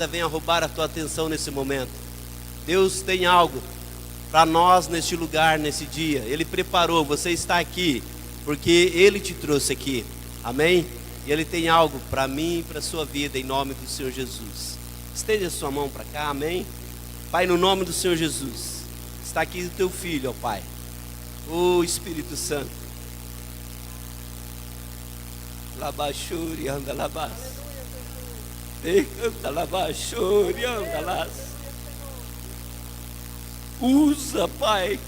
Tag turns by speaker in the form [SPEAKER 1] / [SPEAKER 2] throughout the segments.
[SPEAKER 1] venha roubar a tua atenção nesse momento. Deus tem algo para nós neste lugar, nesse dia. Ele preparou, você está aqui porque Ele te trouxe aqui, amém? E Ele tem algo para mim e para a sua vida, em nome do Senhor Jesus. Estende a sua mão para cá, amém? Pai, no nome do Senhor Jesus, está aqui o teu filho, ó Pai, o Espírito Santo. Labachuri anda labas, canta labachuri anda las. Usa, Pai,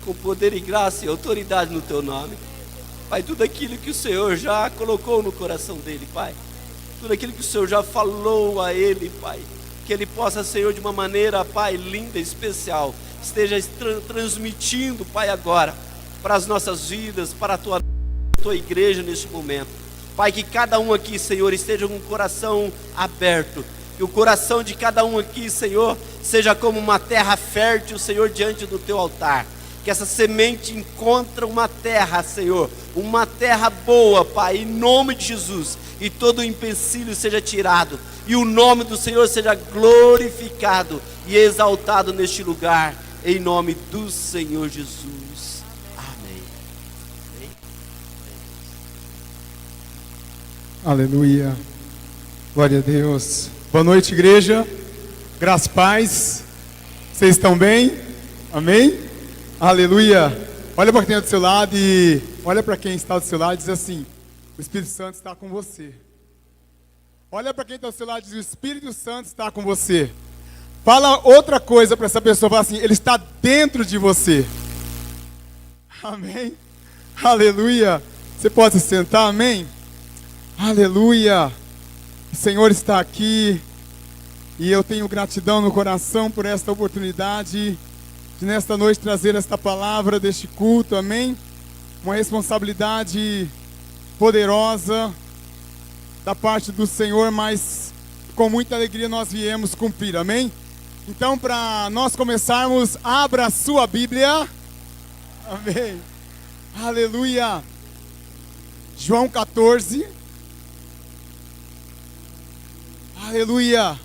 [SPEAKER 1] com poder e graça e autoridade no teu nome, Pai, tudo aquilo que o Senhor já colocou no coração dele, Pai, tudo aquilo que o Senhor já falou a ele, Pai, que ele possa, Senhor, de uma maneira, Pai, linda, especial, esteja transmitindo, Pai, agora, para as nossas vidas, para a tua igreja neste momento. Pai, que cada um aqui, Senhor, esteja com o coração aberto, que o coração de cada um aqui, Senhor, seja como uma terra fértil, Senhor, diante do teu altar. Que essa semente encontre uma terra, Senhor, uma terra boa, Pai, em nome de Jesus, e todo o empecilho seja tirado, e o nome do Senhor seja glorificado e exaltado neste lugar, em nome do Senhor Jesus. Amém. Amém.
[SPEAKER 2] Aleluia, glória a Deus. Boa noite, igreja, graça e paz, vocês estão bem? Amém? Aleluia. Olha para quem está do seu lado e olha para quem está do seu lado e diz assim: o Espírito Santo está com você. Olha para quem está do seu lado e diz: o Espírito Santo está com você. Fala outra coisa para essa pessoa, fala assim: ele está dentro de você. Amém? Aleluia. Você pode se sentar, amém? Aleluia, o Senhor está aqui e eu tenho gratidão no coração por esta oportunidade de nesta noite trazer esta palavra deste culto, amém? Uma responsabilidade poderosa da parte do Senhor, mas com muita alegria nós viemos cumprir, amém? Então, para nós começarmos, abra a sua Bíblia, amém? Aleluia, João 14. Aleluia,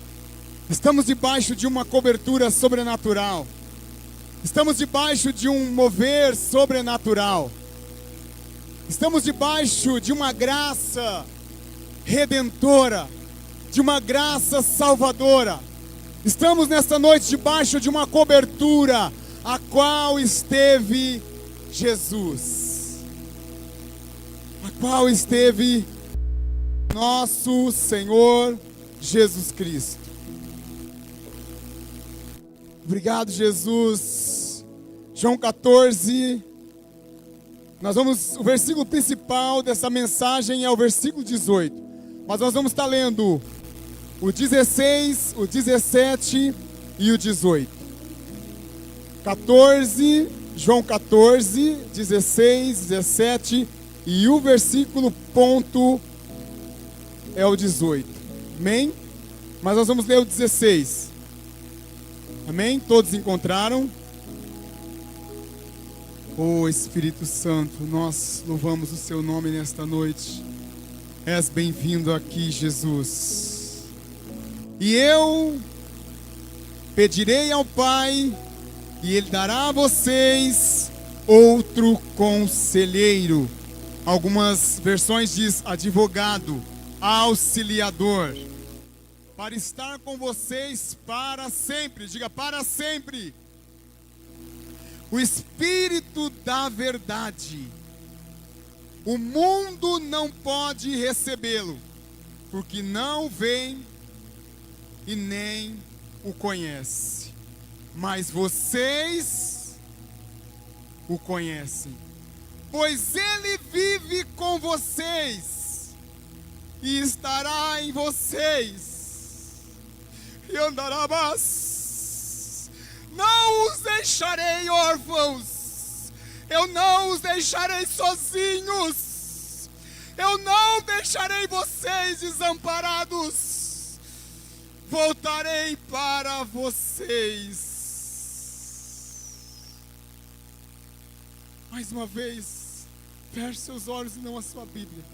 [SPEAKER 2] estamos debaixo de uma cobertura sobrenatural, estamos debaixo de um mover sobrenatural, estamos debaixo de uma graça redentora, de uma graça salvadora, estamos nesta noite debaixo de uma cobertura, a qual esteve Jesus, a qual esteve nosso Senhor Jesus Cristo. Obrigado, Jesus. João 14. O versículo principal dessa mensagem é o versículo 18. Mas nós vamos estar lendo o 16, o 17 e o 18. 14, João 14, 16, 17 e o versículo ponto é o 18. Amém? Mas nós vamos ler o 16. Amém? Todos encontraram? Oh Espírito Santo, nós louvamos o seu nome nesta noite. És bem-vindo aqui, Jesus. E eu pedirei ao Pai, e Ele dará a vocês outro conselheiro. Algumas versões diz advogado, auxiliador, para estar com vocês para sempre. Diga: para sempre. O Espírito da verdade. O mundo não pode recebê-lo, porque não vem e nem o conhece. Mas vocês o conhecem, pois ele vive com vocês e estará em vocês. E andará mais. Não os deixarei órfãos. Eu não os deixarei sozinhos. Eu não deixarei vocês desamparados. Voltarei para vocês. Mais uma vez, feche seus olhos e não a sua Bíblia.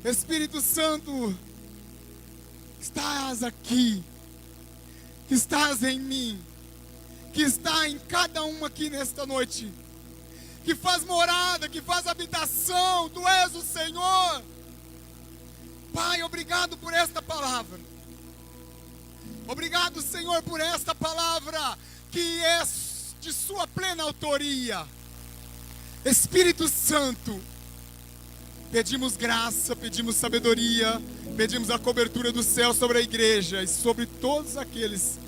[SPEAKER 2] Espírito Santo, estás aqui, que estás em mim, que está em cada um aqui nesta noite, que faz morada, que faz habitação. Tu és o Senhor. Pai, obrigado por esta palavra. Obrigado, Senhor, por esta palavra que é de sua plena autoria. Espírito Santo, pedimos graça, pedimos sabedoria, pedimos a cobertura do céu sobre a igreja e sobre todos aqueles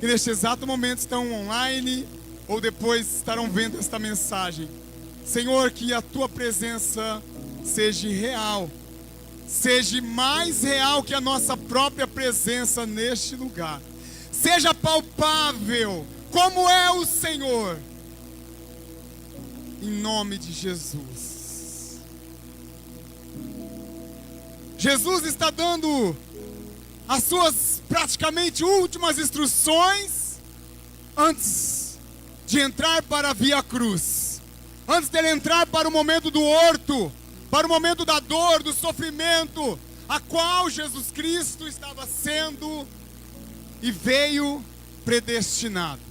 [SPEAKER 2] que neste exato momento estão online ou depois estarão vendo esta mensagem. Senhor, que a tua presença seja real, seja mais real que a nossa própria presença neste lugar. Seja palpável como é o Senhor. Em nome de Jesus. Jesus está dando as suas praticamente últimas instruções antes de entrar para a Via Cruz. Antes dele entrar para o momento do horto, para o momento da dor, do sofrimento, a qual Jesus Cristo estava sendo e veio predestinado.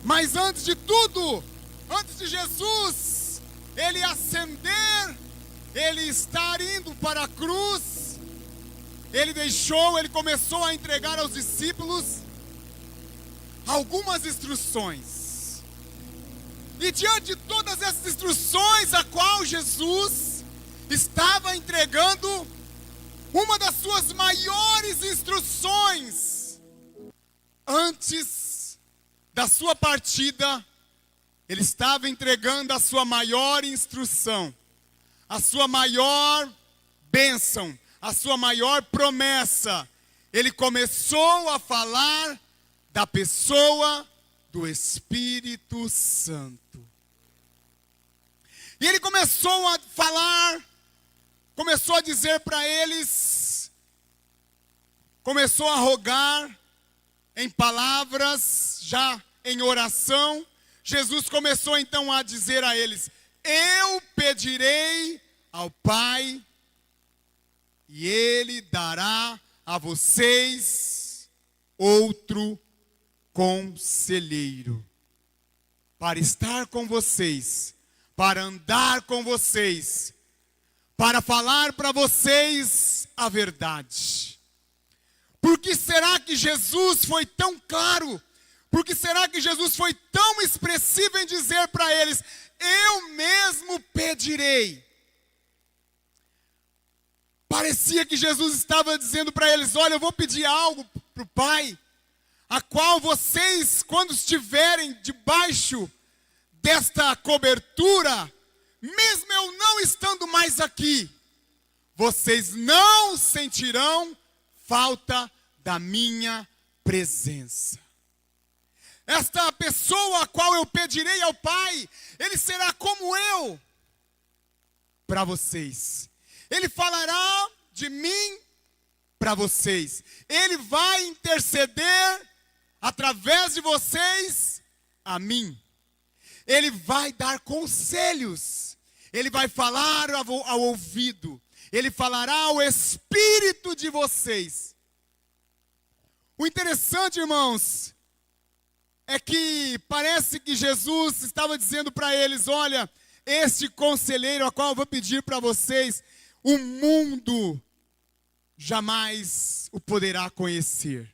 [SPEAKER 2] Mas antes de tudo, antes de Jesus, ele ascender, ele estar indo para a cruz, ele começou a entregar aos discípulos algumas instruções. E diante de todas essas instruções, a qual Jesus estava entregando, uma das suas maiores instruções, antes da sua partida, ele estava entregando a sua maior instrução, a sua maior bênção, a sua maior promessa. Ele começou a falar da pessoa do Espírito Santo. E ele começou a falar, começou a dizer para eles, começou a rogar em palavras, já em oração. Jesus começou então a dizer a eles: eu pedirei ao Pai, e Ele dará a vocês outro conselheiro, para estar com vocês, para andar com vocês, para falar para vocês a verdade. Por que será que Jesus foi tão claro? Por que será que Jesus foi tão expressivo em dizer para eles: eu mesmo pedirei? Parecia que Jesus estava dizendo para eles: olha, eu vou pedir algo para o Pai, a qual vocês, quando estiverem debaixo desta cobertura, mesmo eu não estando mais aqui, vocês não sentirão falta da minha presença. Esta pessoa a qual eu pedirei ao Pai, ele será como eu para vocês. Ele falará de mim para vocês. Ele vai interceder através de vocês a mim. Ele vai dar conselhos. Ele vai falar ao ouvido. Ele falará ao espírito de vocês. O interessante, irmãos, é que parece que Jesus estava dizendo para eles: olha, este conselheiro a qual eu vou pedir para vocês, o mundo jamais o poderá conhecer,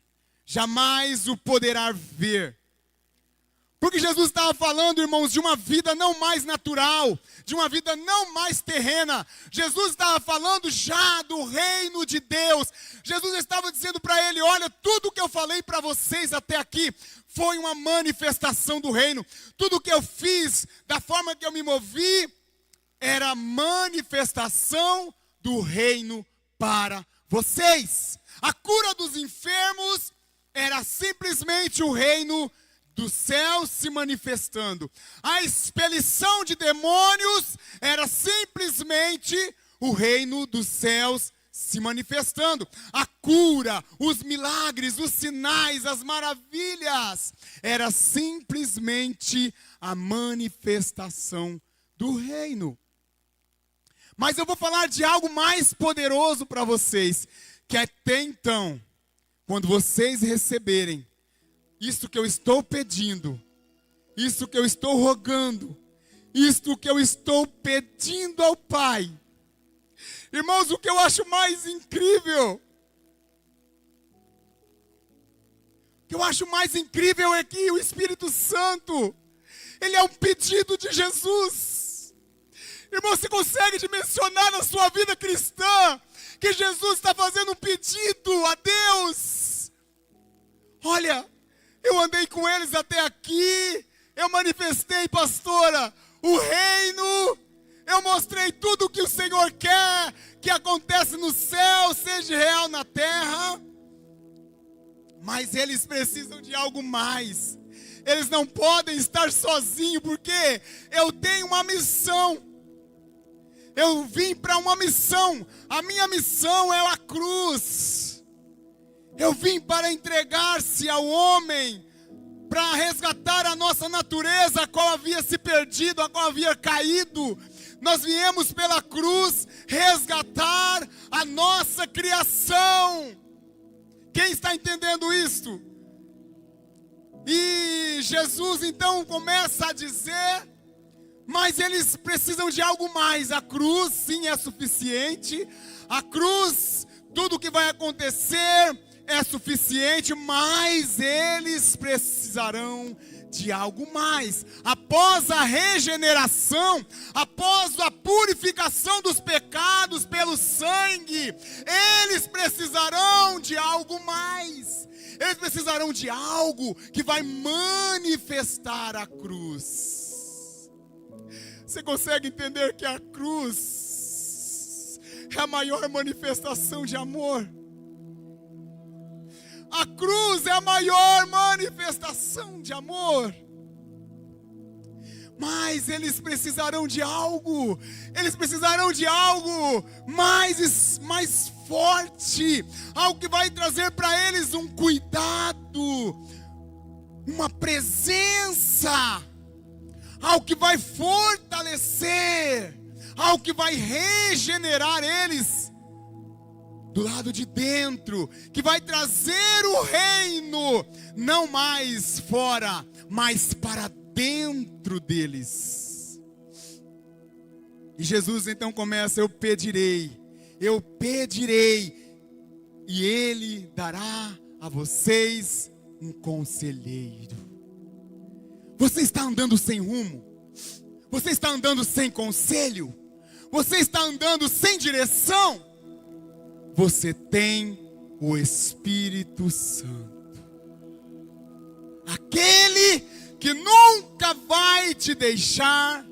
[SPEAKER 2] jamais o poderá ver. Porque Jesus estava falando, irmãos, de uma vida não mais natural, de uma vida não mais terrena. Jesus estava falando já do reino de Deus. Jesus estava dizendo para ele: olha, tudo que eu falei para vocês até aqui foi uma manifestação do reino. Tudo que eu fiz, da forma que eu me movi, era manifestação do reino para vocês. A cura dos enfermos era simplesmente o reino dos céus se manifestando. A expelição de demônios era simplesmente o reino dos céus se manifestando. A cura, os milagres, os sinais, as maravilhas, era simplesmente a manifestação do reino. Mas eu vou falar de algo mais poderoso para vocês, que até então, quando vocês receberem isto que eu estou pedindo, isto que eu estou rogando, isto que eu estou pedindo ao Pai. Irmãos, o que eu acho mais incrível, é que o Espírito Santo, ele é um pedido de Jesus. Irmão, você consegue dimensionar na sua vida cristã que Jesus está fazendo um pedido a Deus? Olha, eu andei com eles até aqui, eu manifestei, pastora, o reino, eu mostrei tudo o que o Senhor quer que acontece no céu, seja real na terra. Mas eles precisam de algo mais. Eles não podem estar sozinhos, porque eu tenho uma missão. Eu vim para uma missão. A minha missão é a cruz. Eu vim para entregar-se ao homem, para resgatar a nossa natureza, a qual havia se perdido, a qual havia caído. Nós viemos pela cruz resgatar a nossa criação. Quem está entendendo isto? E Jesus então começa a dizer, mas eles precisam de algo mais. A cruz sim é suficiente. A cruz, tudo que vai acontecer é suficiente, mas eles precisarão de algo mais. Após a regeneração, após a purificação dos pecados pelo sangue, eles precisarão de algo mais. Eles precisarão de algo que vai manifestar a cruz. Você consegue entender que a cruz é a maior manifestação de amor? A cruz é a maior manifestação de amor. Mas eles precisarão de algo. Eles precisarão de algo mais forte. Algo que vai trazer para eles um cuidado, uma presença. Algo que vai fortalecer. Algo que vai regenerar eles do lado de dentro, que vai trazer o reino, não mais fora, mas para dentro deles. E Jesus então começa, eu pedirei, e Ele dará a vocês um conselheiro. Você está andando sem rumo? Você está andando sem conselho? Você está andando sem direção? Você tem o Espírito Santo, aquele que nunca vai te deixar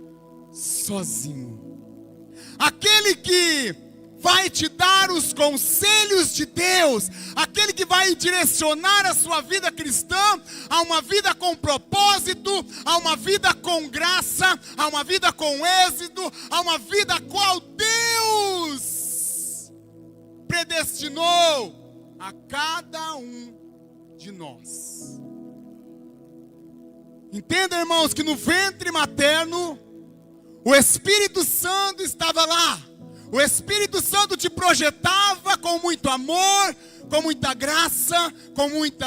[SPEAKER 2] sozinho, aquele que vai te dar os conselhos de Deus, aquele que vai direcionar a sua vida cristã a uma vida com propósito, a uma vida com graça, a uma vida com êxito, a uma vida a qual Deus predestinou a cada um de nós. Entenda, irmãos, que no ventre materno o Espírito Santo estava lá. O Espírito Santo te projetava com muito amor, com muita graça, com muito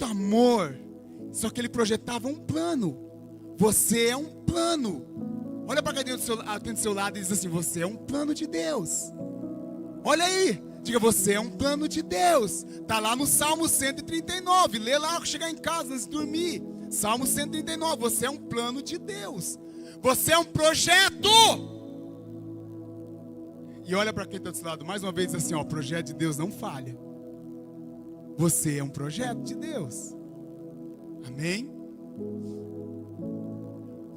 [SPEAKER 2] amor. Só que ele projetava um plano. Você é um plano. Olha para quem tem do seu lado e diz assim, você é um plano de Deus. Olha aí, diga, você é um plano de Deus. Está lá no Salmo 139, lê lá, chegar em casa antes de dormir. Salmo 139, você é um plano de Deus. Você é um projeto. E olha para quem está do seu lado, mais uma vez assim, ó, o projeto de Deus não falha. Você é um projeto de Deus. Amém?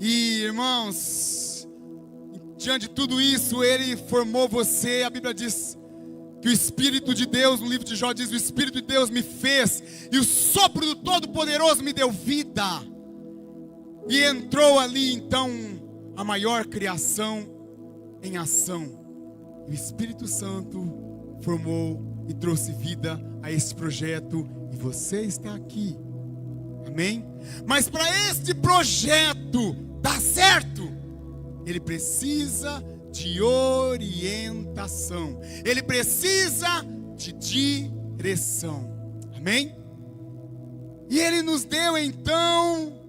[SPEAKER 2] E irmãos, diante de tudo isso, Ele formou você. A Bíblia diz que o Espírito de Deus, no livro de Jó diz, o Espírito de Deus me fez, e o sopro do Todo-Poderoso me deu vida. E entrou ali então a maior criação em ação. E o Espírito Santo formou e trouxe vida a esse projeto, e você está aqui. Amém? Mas para este projeto dar certo, ele precisa de orientação. Ele precisa de direção. Amém? E Ele nos deu então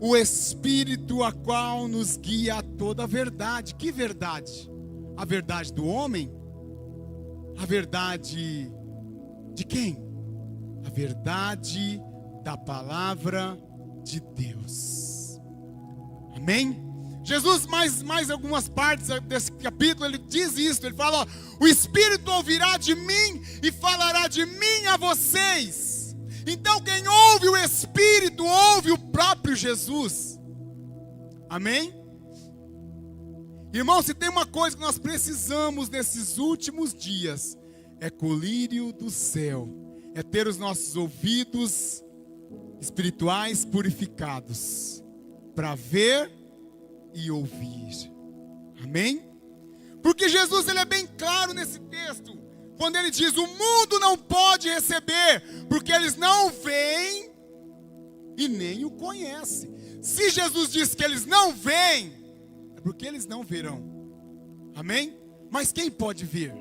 [SPEAKER 2] o Espírito, a qual nos guia a toda a verdade. Que verdade? A verdade do homem? A verdade de quem? A verdade da palavra de Deus. Amém? Jesus, mais algumas partes desse capítulo, ele diz isso. Ele fala, ó, o Espírito ouvirá de mim e falará de mim a vocês. Então quem ouve o Espírito, ouve o próprio Jesus. Amém? Irmão, se tem uma coisa que nós precisamos nesses últimos dias, é colírio do céu. É ter os nossos ouvidos espirituais purificados, para ver e ouvir. Amém? Porque Jesus, ele é bem claro nesse texto, quando ele diz, o mundo não pode receber, porque eles não veem e nem o conhecem. Se Jesus diz que eles não veem, é porque eles não verão. Amém? Mas quem pode ver?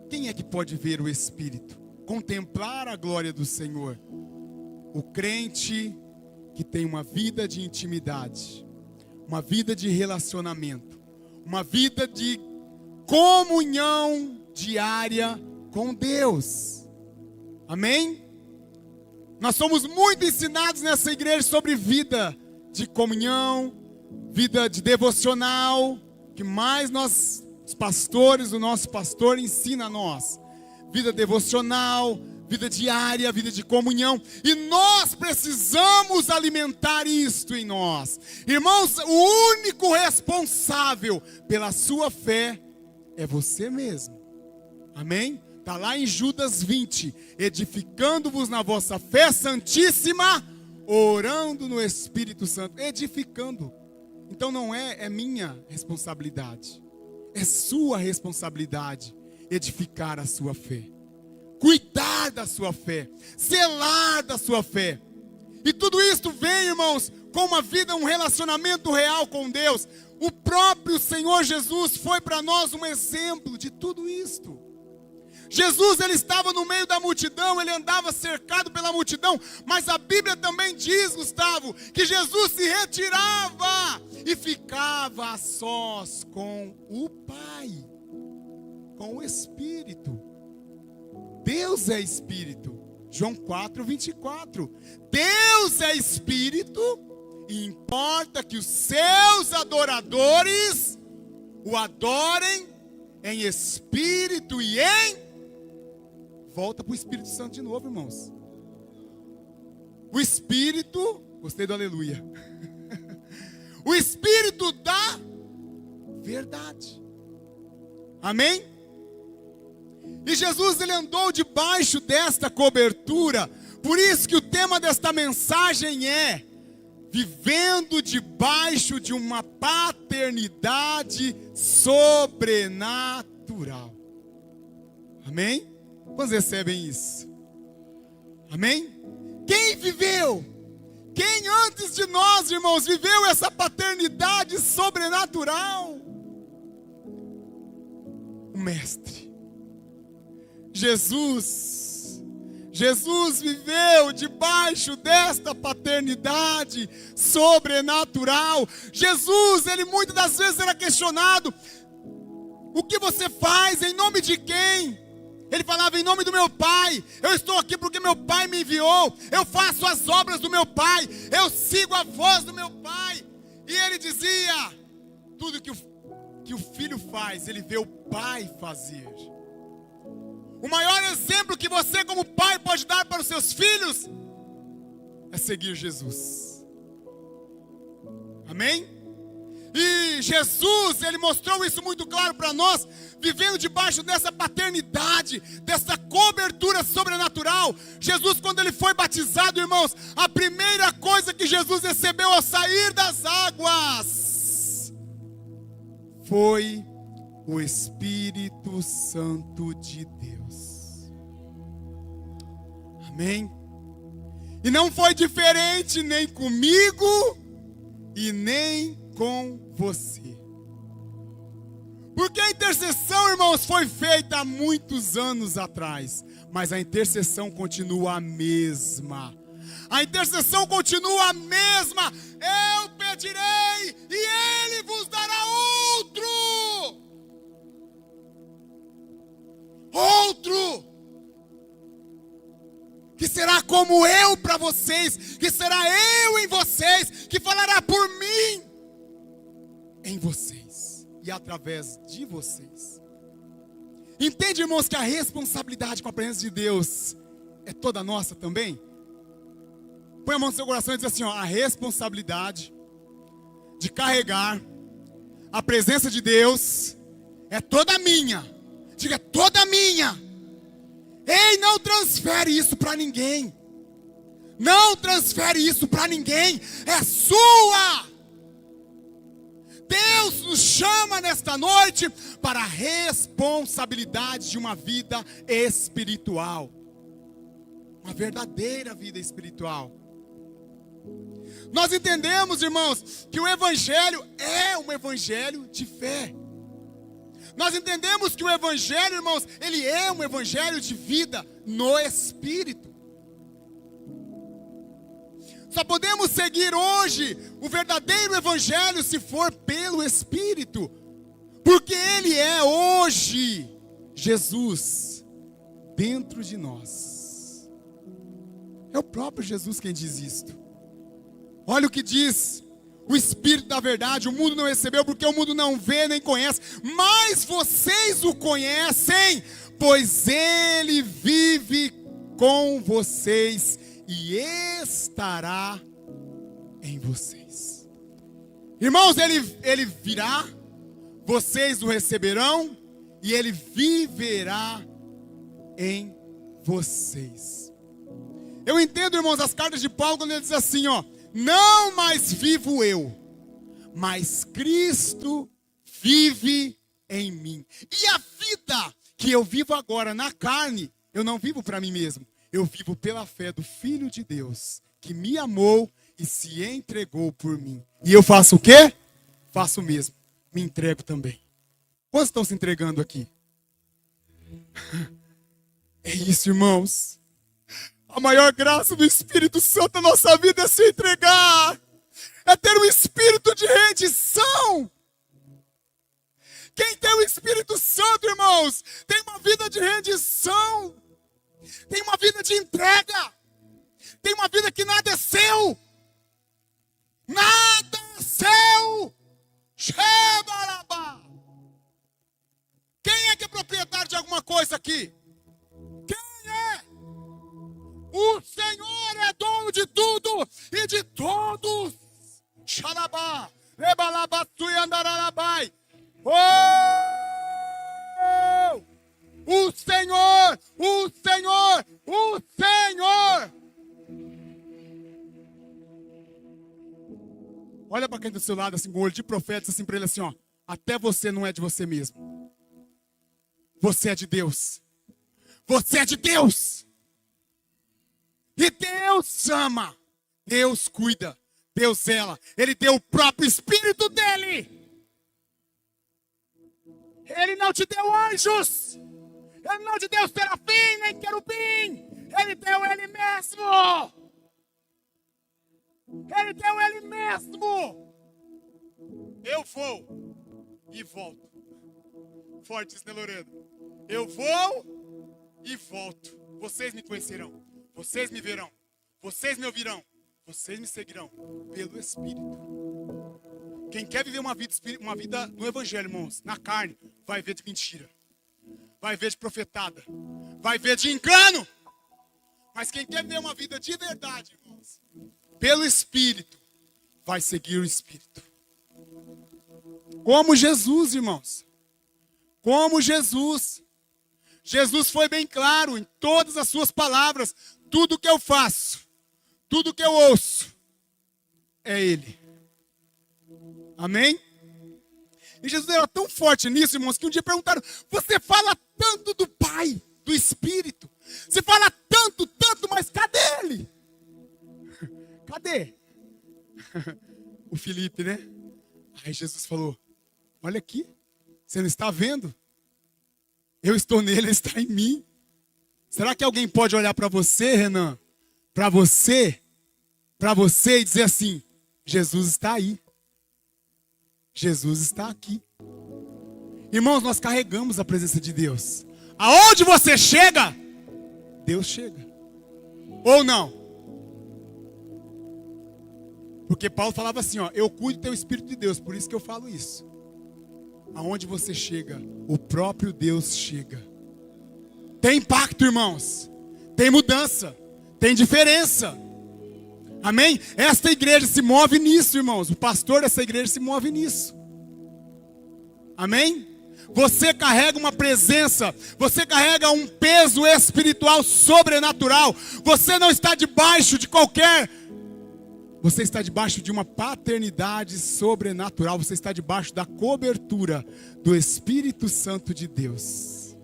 [SPEAKER 2] Quem é que pode ver o Espírito? Contemplar a glória do Senhor. O crente que tem uma vida de intimidade, uma vida de relacionamento, uma vida de comunhão diária com Deus. Amém? Nós somos muito ensinados nessa igreja sobre vida de comunhão, vida de devocional, que mais nós, os pastores, o nosso pastor ensina a nós. Vida devocional, vida diária, vida de comunhão. E nós precisamos alimentar isto em nós. Irmãos, o único responsável pela sua fé é você mesmo. Amém? Está lá em Judas 20. Edificando-vos na vossa fé santíssima, orando no Espírito Santo. Edificando. Então não é minha responsabilidade. É sua responsabilidade edificar a sua fé. Cuidar da sua fé. Zelar da sua fé. E tudo isso vem, irmãos, com uma vida, um relacionamento real com Deus. O próprio Senhor Jesus foi para nós um exemplo de tudo isto. Jesus, ele estava no meio da multidão, ele andava cercado pela multidão, mas a Bíblia também diz, Gustavo, que Jesus se retirava e ficava a sós com o Pai, com o Espírito. Deus é Espírito. João 4:24. Deus é Espírito e importa que os seus adoradores o adorem em espírito e em... Volta para o Espírito Santo de novo, irmãos. O Espírito, gostei do aleluia. O Espírito da verdade. Amém? E Jesus, ele andou debaixo desta cobertura. Por isso que o tema desta mensagem é vivendo debaixo de uma paternidade sobrenatural. Amém? Quantos recebem isso? Amém? Quem viveu? Quem antes de nós, irmãos, viveu essa paternidade sobrenatural? O Mestre. Jesus. Jesus viveu debaixo desta paternidade sobrenatural. Jesus, ele muitas das vezes era questionado: o que você faz? Em nome de quem? Ele falava: em nome do meu Pai. Eu estou aqui porque meu Pai me enviou. Eu faço as obras do meu Pai. Eu sigo a voz do meu Pai. E ele dizia: tudo que o filho faz, ele vê o Pai fazer. O maior exemplo que você como pai pode dar para os seus filhos é seguir Jesus. Amém? E Jesus, ele mostrou isso muito claro para nós, vivendo debaixo dessa paternidade, dessa cobertura sobrenatural. Jesus, quando ele foi batizado, irmãos, a primeira coisa que Jesus recebeu ao sair das águas foi o Espírito Santo de Deus. Amém? E não foi diferente nem comigo e nem com você. Porque a intercessão, irmãos, foi feita há muitos anos atrás, mas a intercessão continua a mesma. A intercessão continua a mesma. Eu pedirei e Ele vos dará outro. Outro. Que será como eu para vocês, que será eu em vocês, que falará por mim em vocês e através de vocês. Entende, irmãos, que a responsabilidade com a presença de Deus é toda nossa também? Põe a mão no seu coração e diz assim, ó, a responsabilidade de carregar a presença de Deus é toda minha. Diga, é toda minha. Ei, não transfere isso para ninguém. Não transfere isso para ninguém. É sua. Deus nos chama nesta noite para a responsabilidade de uma vida espiritual. Uma verdadeira vida espiritual. Nós entendemos, irmãos, que o Evangelho é um Evangelho de fé. Nós entendemos que o Evangelho, irmãos, ele é um Evangelho de vida no Espírito. Só podemos seguir hoje o verdadeiro Evangelho se for pelo Espírito. Porque Ele é hoje Jesus dentro de nós. É o próprio Jesus quem diz isto. Olha o que diz o Espírito da verdade. O mundo não recebeu porque o mundo não vê nem conhece. Mas vocês o conhecem, pois Ele vive com vocês e estará em vocês. Irmãos, ele virá, vocês o receberão e Ele viverá em vocês. Eu entendo, irmãos, as cartas de Paulo quando ele diz assim, ó, não mais vivo eu, mas Cristo vive em mim. E a vida que eu vivo agora na carne, eu não vivo para mim mesmo. Eu vivo pela fé do Filho de Deus, que me amou e se entregou por mim. E eu faço o quê? Faço o mesmo. Me entrego também. Quantos estão se entregando aqui? É isso, irmãos. A maior graça do Espírito Santo na nossa vida é se entregar. É ter um espírito de rendição. Quem tem o Espírito Santo, irmãos, tem uma vida de rendição. Tem uma vida de entrega. Tem uma vida que nada é seu. Nada é seu. Shebarabá. Quem é que é proprietário de alguma coisa aqui? Quem é? O Senhor é dono de tudo e de todos. Xarabá. Rebalabatu e andararabai. Oh! O Senhor, o Senhor, o Senhor. Olha para quem do seu lado, assim, com o olho de profeta, assim para ele assim, ó. Até você não é de você mesmo. Você é de Deus. Você é de Deus. E Deus ama. Deus cuida. Deus zela. Ele deu o próprio Espírito dele. Ele não te deu anjos. Ele não te deu serafim, nem querubim. Ele deu Ele mesmo. Ele deu Ele mesmo. Eu vou e volto. Fortes, né, Lorena? Eu vou e volto. Vocês me conhecerão. Vocês me verão. Vocês me ouvirão. Vocês me seguirão pelo Espírito. Quem quer viver uma vida no Evangelho, irmãos, na carne, vai ver de mentira. Vai ver de profetada. Vai ver de engano. Mas quem quer viver uma vida de verdade, irmãos, pelo Espírito, vai seguir o Espírito. Como Jesus, irmãos. Como Jesus. Jesus foi bem claro em todas as suas palavras. Tudo que eu faço, tudo que eu ouço, é Ele. Amém? E Jesus era tão forte nisso, irmãos, que um dia perguntaram, você fala tanto do Pai, do Espírito. Você fala tanto, mas cadê Ele? Cadê? O Felipe, né? Aí Jesus falou, olha aqui, Você não está vendo? Eu estou nele, ele está em mim. Será que alguém pode olhar para você, Renan? Para você e dizer assim: Jesus está aí. Jesus está aqui. Irmãos, nós carregamos a presença de Deus. Aonde você chega, Deus chega. Ou não? Porque Paulo falava assim, ó: eu cuido do teu Espírito de Deus, por isso que eu falo isso. Aonde você chega, o próprio Deus chega. Tem impacto, irmãos. Tem mudança. Tem diferença. Amém? Esta igreja se move nisso, irmãos. O pastor dessa igreja se move nisso. Amém? Você carrega uma presença, você carrega um peso espiritual sobrenatural. Você não está debaixo de qualquer... Você está debaixo de uma paternidade sobrenatural. Você está debaixo da cobertura do Espírito Santo de Deus.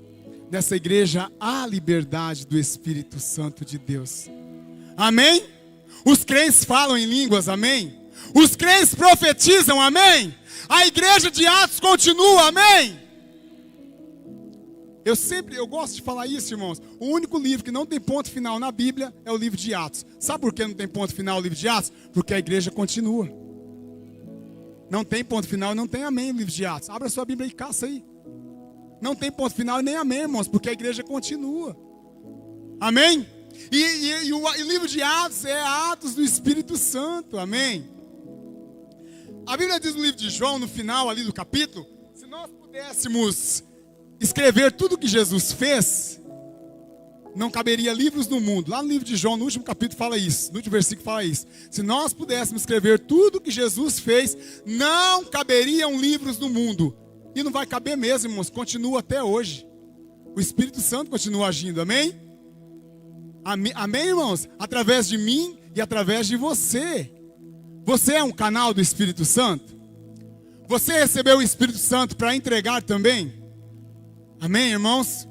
[SPEAKER 2] Nessa igreja há liberdade do Espírito Santo de Deus. Amém? Os crentes falam em línguas, amém? Os crentes profetizam, amém? A igreja de Atos continua, amém? Eu gosto de falar isso, irmãos. O único livro que não tem ponto final na Bíblia é o livro de Atos. Sabe por que não tem ponto final o livro de Atos? Porque a igreja continua. Não tem ponto final, não tem amém no livro de Atos. Abra sua Bíblia e caça aí. Não tem ponto final e nem amém, irmãos, porque a igreja continua. Amém? E o livro de Atos é Atos do Espírito Santo, amém? A Bíblia diz no livro de João, no final ali do capítulo, se nós pudéssemos escrever tudo que Jesus fez, não caberia livros no mundo. Lá no livro de João, no último capítulo fala isso, no último versículo fala isso. Se nós pudéssemos escrever tudo que Jesus fez, não caberiam livros no mundo. E não vai caber mesmo, irmãos, continua até hoje. O Espírito Santo continua agindo, amém? Amém, irmãos? Através de mim e através de você. Você é um canal do Espírito Santo? Você recebeu o Espírito Santo para entregar também? Amém, irmãos?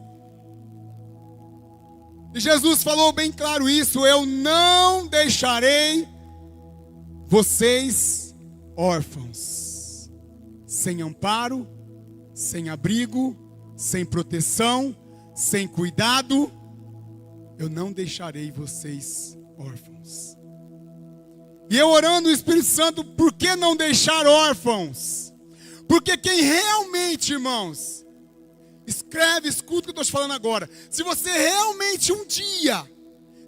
[SPEAKER 2] E Jesus falou bem claro isso: eu não deixarei vocês órfãos, sem amparo, sem abrigo, sem proteção, sem cuidado. Eu não deixarei vocês órfãos. E eu orando o Espírito Santo, por que não deixar órfãos? Porque quem realmente, irmãos, escreve, escuta o que eu estou te falando agora. Se você realmente um dia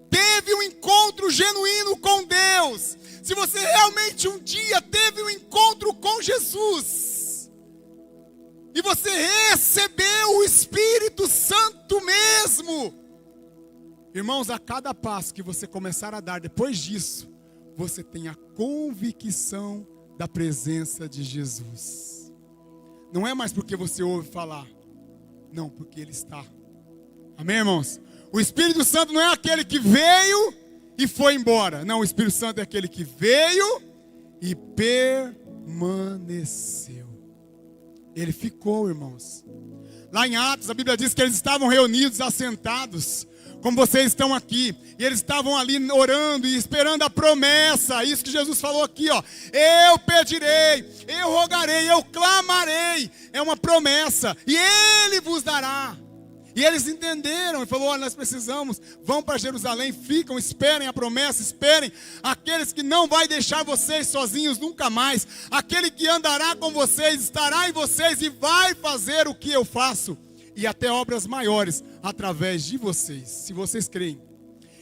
[SPEAKER 2] teve um encontro genuíno com Deus, se você realmente um dia teve um encontro com Jesus, e você recebeu o Espírito Santo mesmo, irmãos, a cada passo que você começar a dar depois disso, você tem a convicção da presença de Jesus. Não é mais porque você ouve falar, não, porque Ele está. Amém, irmãos? O Espírito Santo não é aquele que veio e foi embora. Não, o Espírito Santo é aquele que veio e permaneceu. Ele ficou, irmãos. Lá em Atos, a Bíblia diz que eles estavam reunidos, assentados, como vocês estão aqui. E eles estavam ali orando e esperando a promessa. Isso que Jesus falou aqui, ó. Eu pedirei, eu rogarei, eu clamarei. É uma promessa. E Ele vos dará. E eles entenderam e falou: olha, nós precisamos, vão para Jerusalém, ficam, esperem a promessa, esperem aqueles que não vai deixar vocês sozinhos nunca mais. Aquele que andará com vocês, estará em vocês e vai fazer o que eu faço. E até obras maiores através de vocês, se vocês creem.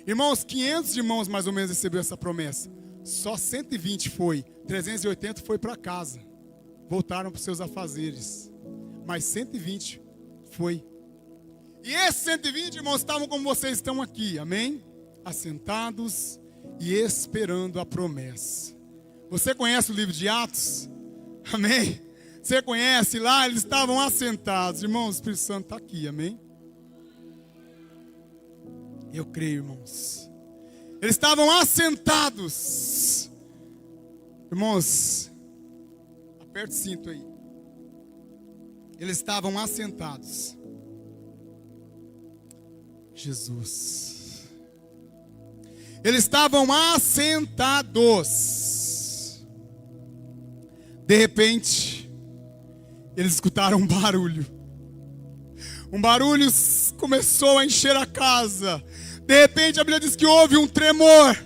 [SPEAKER 2] Irmãos, 500 irmãos mais ou menos receberam essa promessa. Só 120 foi, 380 foi para casa. Voltaram para os seus afazeres. Mas 120 foi. E esses 120 irmãos estavam como vocês estão aqui, amém? Assentados e esperando a promessa. Você conhece o livro de Atos? Amém? Você conhece lá? Eles estavam assentados. Irmãos, o Espírito Santo está aqui, amém? Eu creio, irmãos. Eles estavam assentados. Irmãos, aperte o cinto aí. Eles estavam assentados. Jesus. Eles estavam assentados. De repente, eles escutaram um barulho. Um barulho começou a encher a casa. De repente a Bíblia diz que houve um tremor.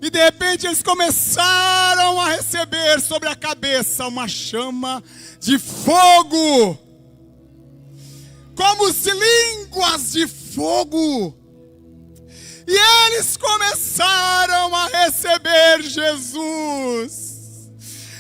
[SPEAKER 2] E de repente eles começaram a receber sobre a cabeça uma chama de fogo. Como se línguas de fogo. E eles começaram a receber Jesus.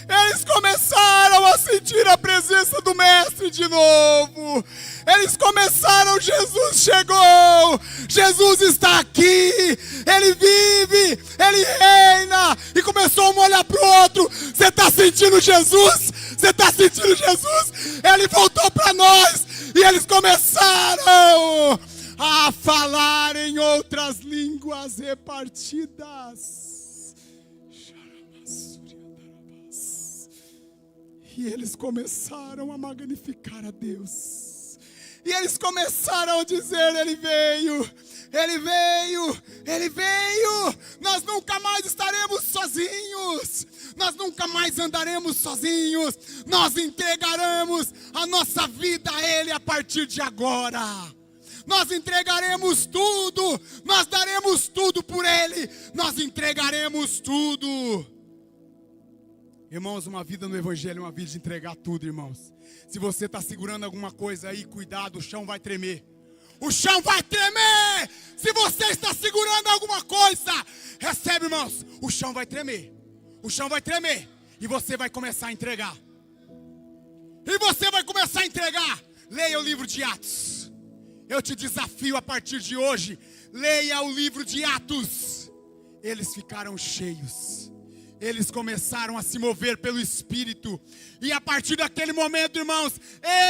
[SPEAKER 2] Eles começaram a sentir a presença do Mestre de novo. Eles começaram, Jesus chegou, Jesus está aqui, Ele vive, Ele reina. E começou um a olhar para o outro. Você está sentindo Jesus? Você está sentindo Jesus? Ele voltou para nós. E eles começaram a falar em outras línguas repartidas. E eles começaram a magnificar a Deus. E eles começaram a dizer: Ele veio, Ele veio, Ele veio. Nós nunca mais estaremos sozinhos. Nós nunca mais andaremos sozinhos. Nós entregaremos a nossa vida a Ele a partir de agora. Nós entregaremos tudo. Nós daremos tudo por Ele. Nós entregaremos tudo. Irmãos, uma vida no Evangelho é uma vida de entregar tudo, irmãos. Se você está segurando alguma coisa aí, cuidado, o chão vai tremer. O chão vai tremer. Se você está segurando alguma coisa, recebe, irmãos, o chão vai tremer. O chão vai tremer. E você vai começar a entregar. E você vai começar a entregar. Leia o livro de Atos. Eu te desafio a partir de hoje. Leia o livro de Atos. Eles ficaram cheios. Eles começaram a se mover pelo Espírito. E a partir daquele momento, irmãos,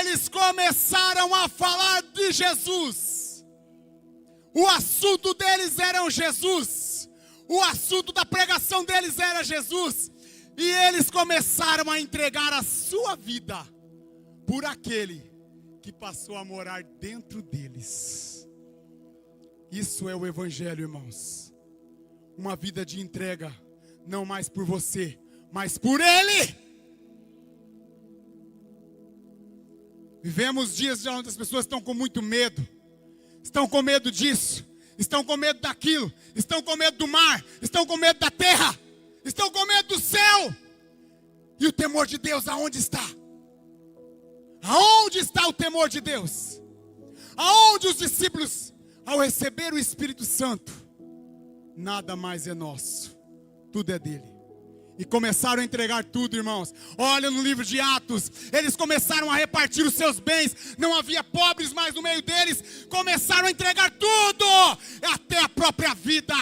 [SPEAKER 2] eles começaram a falar de Jesus. O assunto deles era Jesus. O assunto da pregação deles era Jesus. E eles começaram a entregar a sua vida por aquele que passou a morar dentro deles. Isso é o Evangelho, irmãos. Uma vida de entrega. Não mais por você, mas por Ele. Vivemos dias onde as pessoas estão com muito medo. Estão com medo disso. Estão com medo daquilo. Estão com medo do mar. Estão com medo da terra. Estão com medo do céu. E o temor de Deus aonde está? Aonde está o temor de Deus? Aonde os discípulos, ao receber o Espírito Santo, nada mais é nosso. Tudo é dele. E começaram a entregar tudo, irmãos. Olha no livro de Atos. Eles começaram a repartir os seus bens. Não havia pobres mais no meio deles. Começaram a entregar tudo. Até a própria vida.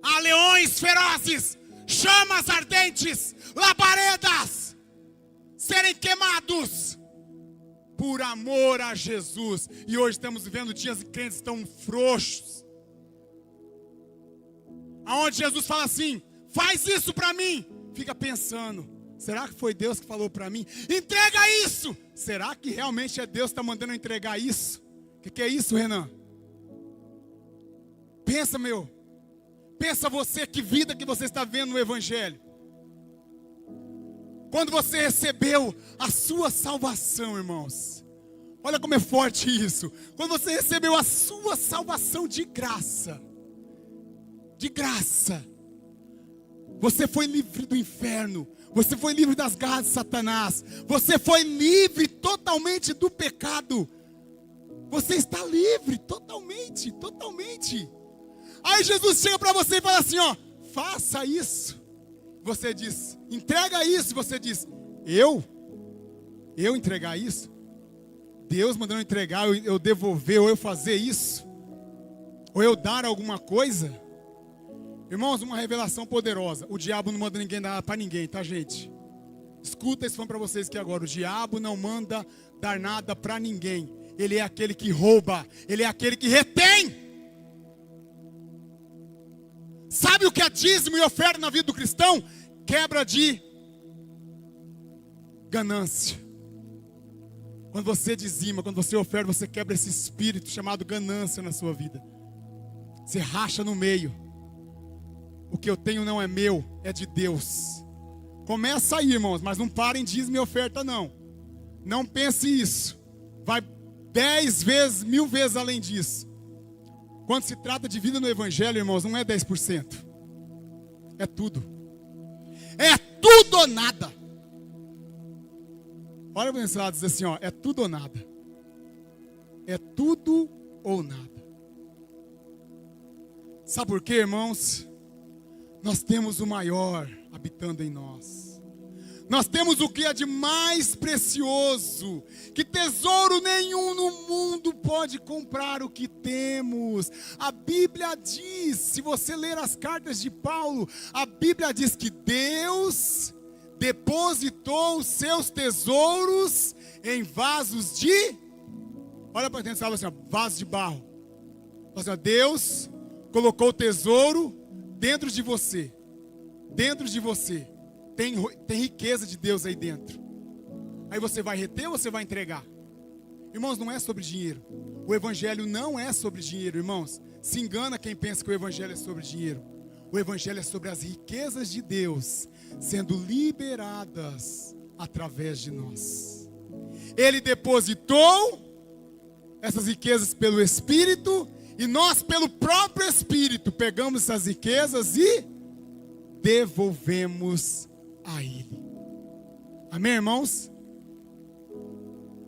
[SPEAKER 2] Há leões ferozes. Chamas ardentes. Labaredas. Serem queimados. Por amor a Jesus. E hoje estamos vivendo dias em que crentes estão frouxos. Aonde Jesus fala assim: faz isso para mim. Fica pensando: será que foi Deus que falou para mim? Entrega isso. Será que realmente é Deus que está mandando eu entregar isso? O que é isso, Renan? Pensa, meu. Pensa você, que vida que você está vendo no Evangelho. Quando você recebeu a sua salvação, irmãos. Olha como é forte isso. Quando você recebeu a sua salvação de graça. De graça. Você foi livre do inferno. Você foi livre das garras de Satanás. Você foi livre totalmente do pecado. Você está livre totalmente, totalmente. Aí Jesus chega para você e fala assim, ó: faça isso. Você diz: entrega isso. Você diz: eu entregar isso? Deus mandando entregar, eu devolver, ou eu fazer isso? Ou eu dar alguma coisa? Irmãos, uma revelação poderosa. O diabo não manda ninguém dar para ninguém, tá, gente? Escuta isso falando para vocês aqui agora. O diabo não manda dar nada para ninguém. Ele é aquele que rouba. Ele é aquele que retém. Sabe o que é dízimo e oferta na vida do cristão? Quebra de ganância. Quando você dizima, quando você oferta, você quebra esse espírito chamado ganância na sua vida. Você racha no meio. O que eu tenho não é meu, é de Deus. Começa aí, irmãos, mas não parem dízimo e oferta, não. Não pense isso. Vai 10 vezes, 1000 vezes além disso. Quando se trata de vida no Evangelho, irmãos, não é 10%. É tudo. É tudo ou nada. Olha para esse lado e diz assim, ó, é tudo ou nada. É tudo ou nada. Sabe por quê, irmãos? Nós temos o maior habitando em nós. Nós temos o que é de mais precioso, que tesouro nenhum no mundo pode comprar o que temos. A Bíblia diz, se você ler as cartas de Paulo, a Bíblia diz que Deus depositou os seus tesouros em vasos de... Olha para atenção, assim, ó, vasos de barro. Assim, ó, Deus colocou o tesouro dentro de você. Dentro de você. Tem riqueza de Deus aí dentro. Aí você vai reter ou você vai entregar? Irmãos, não é sobre dinheiro. O Evangelho não é sobre dinheiro, irmãos. Se engana quem pensa que o Evangelho é sobre dinheiro. O Evangelho é sobre as riquezas de Deus sendo liberadas através de nós. Ele depositou essas riquezas pelo Espírito e nós, pelo próprio Espírito, pegamos essas riquezas e devolvemos a Ele. Amém, irmãos?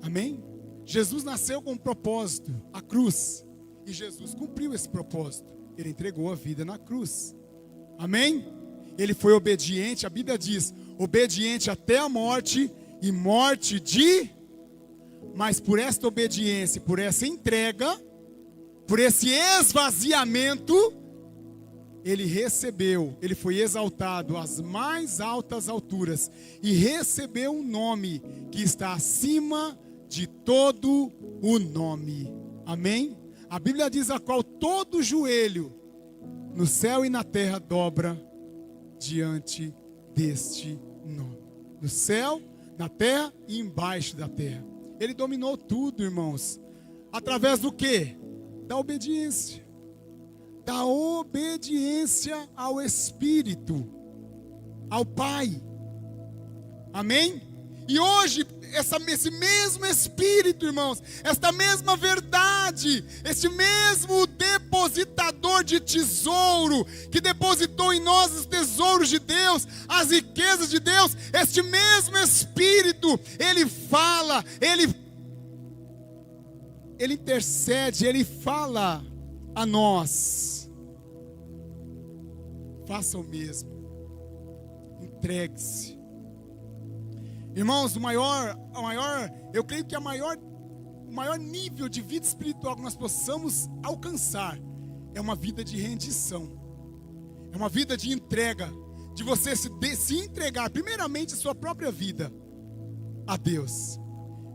[SPEAKER 2] Amém? Jesus nasceu com um propósito, a cruz. E Jesus cumpriu esse propósito. Ele entregou a vida na cruz. Amém? Ele foi obediente, a Bíblia diz, obediente até a morte e morte de... Mas por esta obediência, por essa entrega, por esse esvaziamento, ele recebeu, ele foi exaltado às mais altas alturas e recebeu um nome que está acima de todo o nome. Amém? A Bíblia diz a qual todo joelho no céu e na terra dobra diante deste nome. No céu, na terra e embaixo da terra. Ele dominou tudo, irmãos. Através do quê? Da obediência. Da obediência ao Espírito, ao Pai. Amém? E hoje, esse mesmo Espírito, irmãos, esta mesma verdade, este mesmo depositador de tesouro, que depositou em nós os tesouros de Deus, as riquezas de Deus, este mesmo Espírito, ele fala, ele intercede, ele fala a nós. Faça o mesmo. Entregue-se. Irmãos, eu creio que o maior nível de vida espiritual que nós possamos alcançar é uma vida de rendição. É uma vida de entrega, de você se entregar, primeiramente, a sua própria vida a Deus.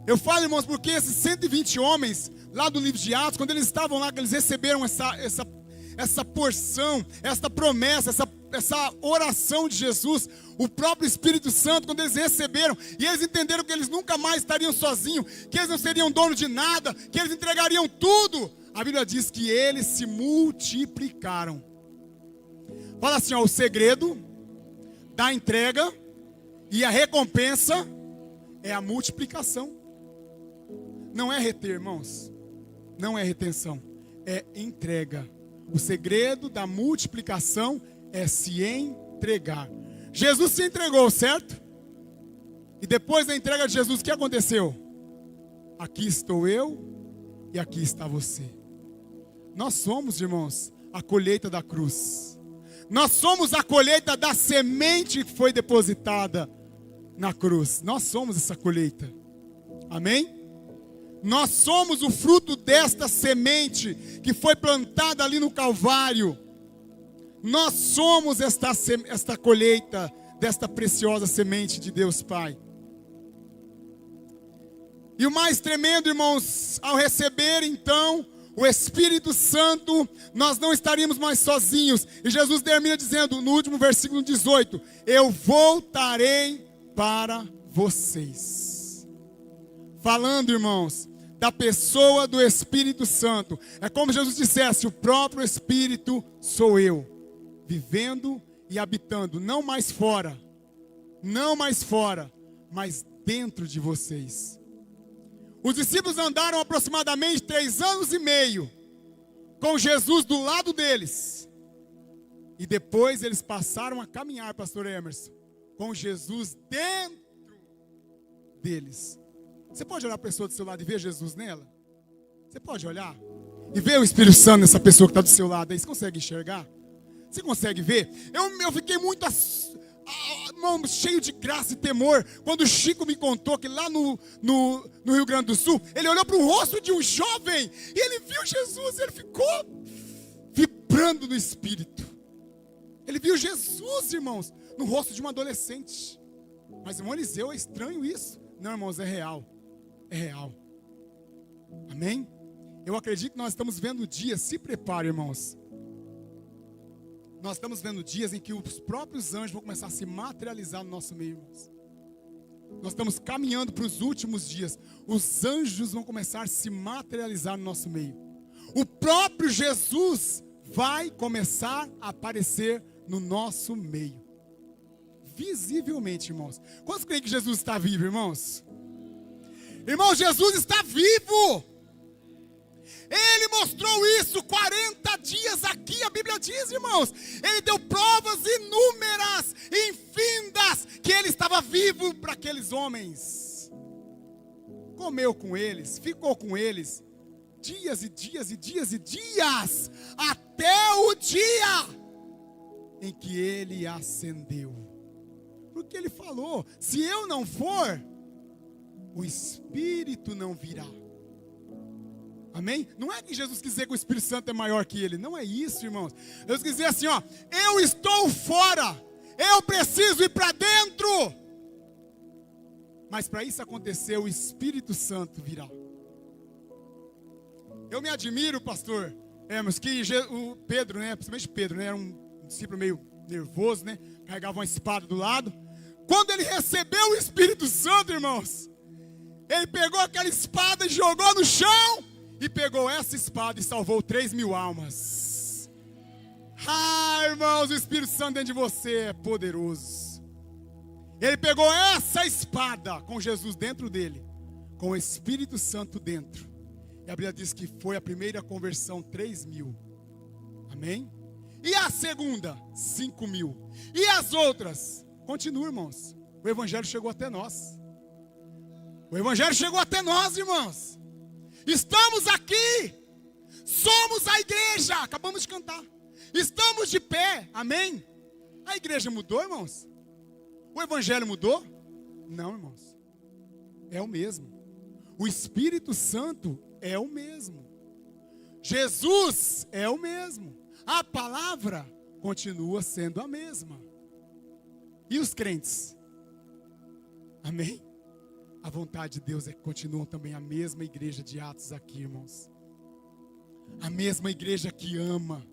[SPEAKER 2] Eu falo, irmãos, porque esses 120 homens, lá do livro de Atos, quando eles estavam lá, que eles receberam essa porção, essa promessa, essa oração de Jesus, o próprio Espírito Santo, quando eles receberam, e eles entenderam que eles nunca mais estariam sozinhos, que eles não seriam dono de nada, que eles entregariam tudo, a Bíblia diz que eles se multiplicaram. Fala assim, ó, o segredo da entrega e a recompensa é a multiplicação. Não é reter, irmãos. Não é retenção, é entrega. O segredo da multiplicação é se entregar. Jesus se entregou, certo? E depois da entrega de Jesus, o que aconteceu? Aqui estou eu e aqui está você. Nós somos, irmãos, a colheita da cruz. Nós somos a colheita da semente que foi depositada na cruz. Nós somos essa colheita. Amém? Nós somos o fruto desta semente que foi plantada ali no Calvário. Nós somos esta colheita desta preciosa semente de Deus Pai. E o mais tremendo, irmãos, ao receber então o Espírito Santo, nós não estaríamos mais sozinhos. E Jesus termina dizendo no último versículo 18: eu voltarei para vocês. Falando, irmãos, da pessoa do Espírito Santo. É como Jesus dissesse: o próprio Espírito sou eu, vivendo e habitando, não mais fora, não mais fora, mas dentro de vocês. Os discípulos andaram aproximadamente 3 anos e meio com Jesus do lado deles. E depois eles passaram a caminhar, pastor Emerson, com Jesus dentro deles. Você pode olhar a pessoa do seu lado e ver Jesus nela? Você pode olhar e ver o Espírito Santo nessa pessoa que está do seu lado aí? Você consegue enxergar? Você consegue ver? Eu fiquei muito cheio de graça e temor quando o Chico me contou que lá no Rio Grande do Sul, ele olhou para o rosto de um jovem e ele viu Jesus, ele ficou vibrando no Espírito. Ele viu Jesus, irmãos, no rosto de um adolescente. Mas, irmão Eliseu, é estranho isso. Não, irmãos, é real. É real. Amém? Eu acredito que nós estamos vendo dias, se prepare, irmãos. Nós estamos vendo dias em que os próprios anjos vão começar a se materializar no nosso meio, irmãos. Nós estamos caminhando para os últimos dias. Os anjos vão começar a se materializar no nosso meio. O próprio Jesus vai começar a aparecer no nosso meio. Visivelmente, irmãos. Quantos creem que Jesus está vivo, irmãos? Irmão, Jesus está vivo. Ele mostrou isso 40 dias aqui, a Bíblia diz, irmãos. Ele deu provas inúmeras, infindas, que ele estava vivo para aqueles homens. Comeu com eles, ficou com eles, dias e dias e dias e dias, até o dia em que ele ascendeu. Porque ele falou, se eu não for, o Espírito não virá. Amém? Não é que Jesus quis dizer que o Espírito Santo é maior que ele. Não é isso, irmãos. Jesus quis dizer assim, ó, eu estou fora. Eu preciso ir para dentro. Mas para isso acontecer, o Espírito Santo virá. Eu me admiro, pastor Hermes, que o Pedro, né, principalmente Pedro, né, era um discípulo meio nervoso, né, carregava uma espada do lado. Quando ele recebeu o Espírito Santo, irmãos, ele pegou aquela espada e jogou no chão, e pegou essa espada e salvou 3.000 almas. Ah, irmãos, o Espírito Santo dentro de você é poderoso. Ele pegou essa espada com Jesus dentro dele, com o Espírito Santo dentro. E a Bíblia diz que foi a primeira conversão, 3.000. Amém? E a segunda, 5.000. E as outras? Continua, irmãos. O Evangelho chegou até nós. O Evangelho chegou até nós, irmãos. Estamos aqui. Somos a igreja. Acabamos de cantar. Estamos de pé. Amém? A igreja mudou, irmãos? O Evangelho mudou? Não, irmãos. É o mesmo. O Espírito Santo é o mesmo. Jesus é o mesmo. A palavra continua sendo a mesma. E os crentes? Amém? A vontade de Deus é que continuam também a mesma igreja de Atos aqui, irmãos. A mesma igreja que ama.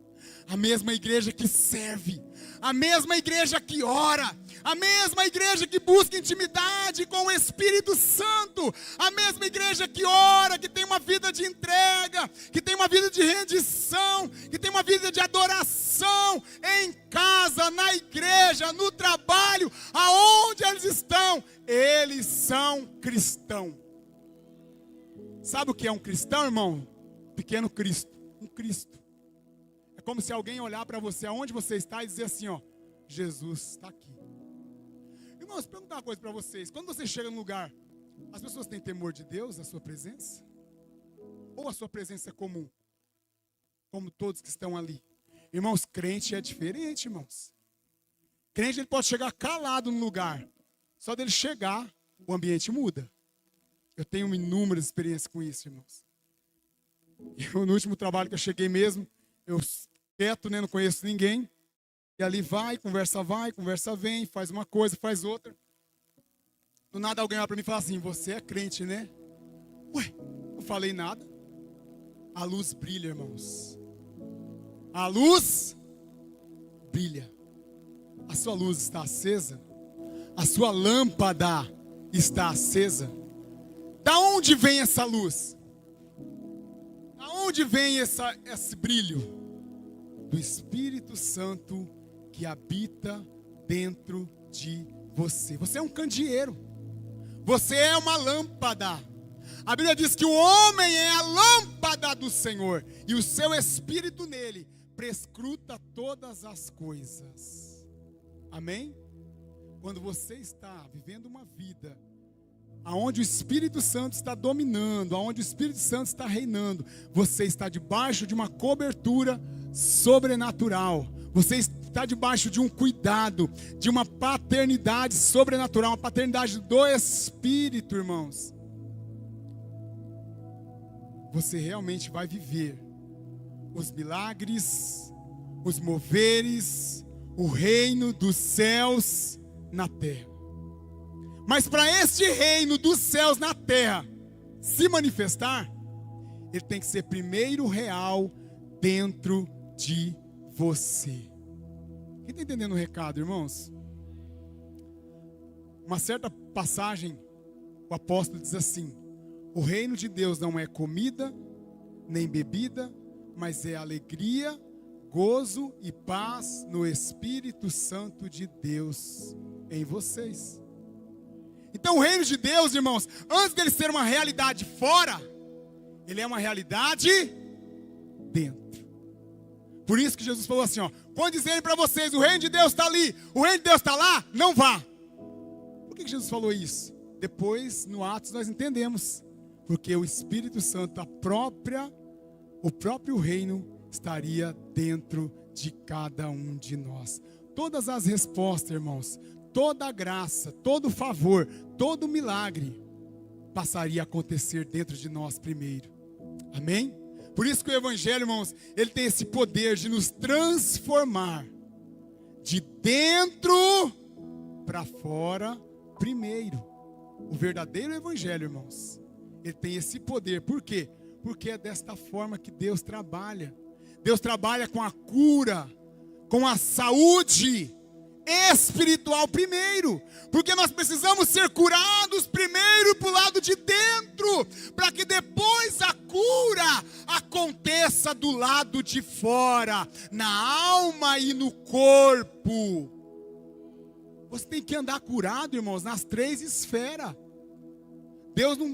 [SPEAKER 2] A mesma igreja que serve. A mesma igreja que ora. A mesma igreja que busca intimidade com o Espírito Santo. A mesma igreja que ora, que tem uma vida de entrega, que tem uma vida de rendição, que tem uma vida de adoração em casa, na igreja, no trabalho, aonde eles estão. Eles são cristãos. Sabe o que é um cristão, irmão? Pequeno Cristo. Um Cristo. É como se alguém olhar para você, aonde você está, e dizer assim, ó, Jesus está aqui. Irmãos, perguntar uma coisa para vocês. Quando você chega num lugar, as pessoas têm temor de Deus, a sua presença? Ou a sua presença é comum? Como todos que estão ali. Irmãos, crente é diferente, irmãos. Crente, ele pode chegar calado no lugar. Só dele chegar, o ambiente muda. Eu tenho inúmeras experiências com isso, irmãos. Eu, no último trabalho que eu cheguei mesmo, eu quieto, né, não conheço ninguém. E ali vai, conversa vem, faz uma coisa, faz outra. Do nada alguém olha para mim e fala assim, você é crente, né? Ué, não falei nada. A luz brilha, irmãos. A luz brilha. A sua luz está acesa? A sua lâmpada está acesa? Da onde vem essa luz? Da onde vem esse brilho? Do Espírito Santo que habita dentro de você. Você é um candeeiro. Você é uma lâmpada. A Bíblia diz que o homem é a lâmpada do Senhor, e o seu espírito nele prescruta todas as coisas. Amém? Quando você está vivendo uma vida aonde o Espírito Santo está dominando, aonde o Espírito Santo está reinando, você está debaixo de uma cobertura sobrenatural. Você está debaixo de um cuidado, de uma paternidade sobrenatural, uma paternidade do Espírito, irmãos. Você realmente vai viver os milagres, os moveres, o reino dos céus na terra. Mas para este reino dos céus na terra se manifestar, ele tem que ser primeiro real dentro de você. Quem está entendendo o recado, irmãos? Uma certa passagem, o apóstolo diz assim: o reino de Deus não é comida, nem bebida, mas é alegria, gozo e paz no Espírito Santo de Deus em vocês. Então o reino de Deus, irmãos, antes dele ser uma realidade fora, ele é uma realidade dentro. Por isso que Jesus falou assim, ó: quando dizerem para vocês, o reino de Deus está ali, o reino de Deus está lá, não vá. Por que Jesus falou isso? Depois, no Atos, nós entendemos. Porque o Espírito Santo, o próprio reino, estaria dentro de cada um de nós. Todas as respostas, irmãos, toda a graça, todo o favor, todo o milagre passaria a acontecer dentro de nós primeiro. Amém? Por isso que o Evangelho, irmãos, ele tem esse poder de nos transformar de dentro para fora primeiro. O verdadeiro Evangelho, irmãos, ele tem esse poder. Por quê? Porque é desta forma que Deus trabalha. Deus trabalha com a cura, com a saúde espiritual primeiro, porque nós precisamos ser curados primeiro para o lado de dentro, para que depois a cura aconteça do lado de fora, na alma e no corpo. Você tem que andar curado, irmãos, nas 3 esferas.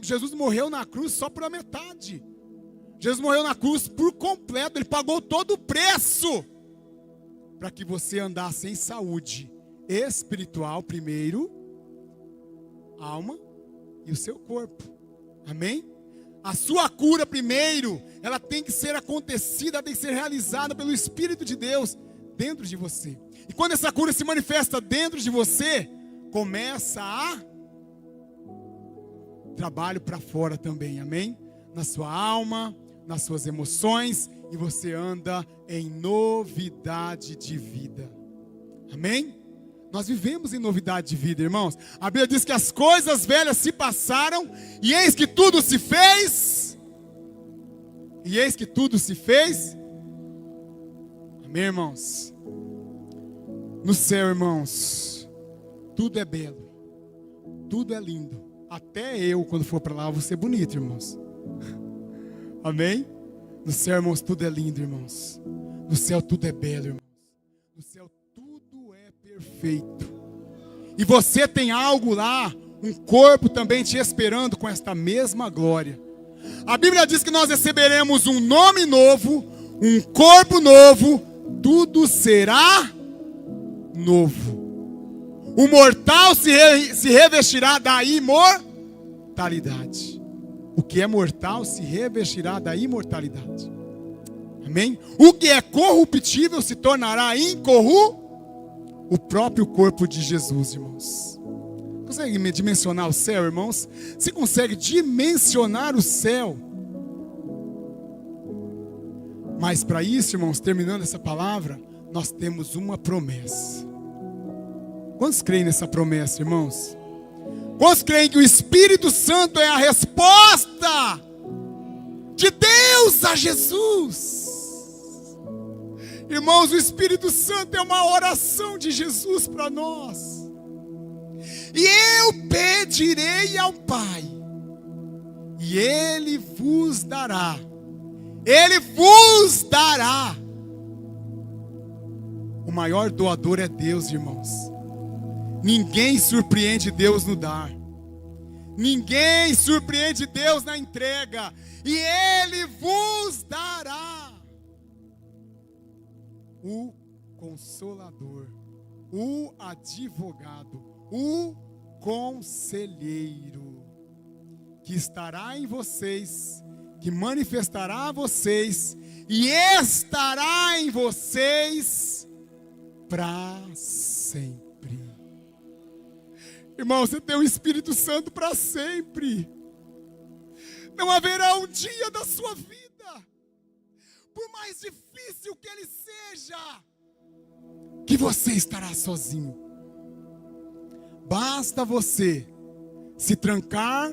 [SPEAKER 2] Jesus morreu na cruz só por a metade. Jesus morreu na cruz por completo. Ele pagou todo o preço para que você andasse em saúde espiritual primeiro, alma e o seu corpo. Amém? A sua cura primeiro, ela tem que ser acontecida, tem que ser realizada pelo Espírito de Deus dentro de você. E quando essa cura se manifesta dentro de você, começa a trabalho para fora também, amém? Na sua alma, nas suas emoções, e você anda em novidade de vida. Amém? Nós vivemos em novidade de vida, irmãos. A Bíblia diz que as coisas velhas se passaram, e eis que tudo se fez. E eis que tudo se fez. Amém, irmãos? No céu, irmãos, tudo é belo, tudo é lindo. Até eu, quando for para lá, vou ser bonito, irmãos. Amém? No céu, irmãos, tudo é lindo, irmãos. No céu, tudo é belo, irmãos. No céu, tudo é perfeito. E você tem algo lá, um corpo também te esperando com esta mesma glória. A Bíblia diz que nós receberemos um nome novo, um corpo novo, tudo será novo. O mortal se revestirá da imortalidade. O que é mortal se revestirá da imortalidade. Amém? O que é corruptível se tornará incorruptível. O próprio corpo de Jesus, irmãos. Consegue dimensionar o céu, irmãos? Você consegue dimensionar o céu? Mas para isso, irmãos, terminando essa palavra, nós temos uma promessa. Quantos creem nessa promessa, irmãos? Quantos creem que o Espírito Santo é a resposta de Deus a Jesus? Irmãos, o Espírito Santo é uma oração de Jesus para nós. E eu pedirei ao Pai, e Ele vos dará. Ele vos dará. O maior doador é Deus, irmãos. Ninguém surpreende Deus no dar. Ninguém surpreende Deus na entrega. E Ele vos dará o Consolador, o Advogado, o Conselheiro, que estará em vocês, que manifestará a vocês e estará em vocês para sempre. Irmão, você tem o Espírito Santo para sempre. Não haverá um dia da sua vida, por mais difícil que ele seja, que você estará sozinho. Basta você se trancar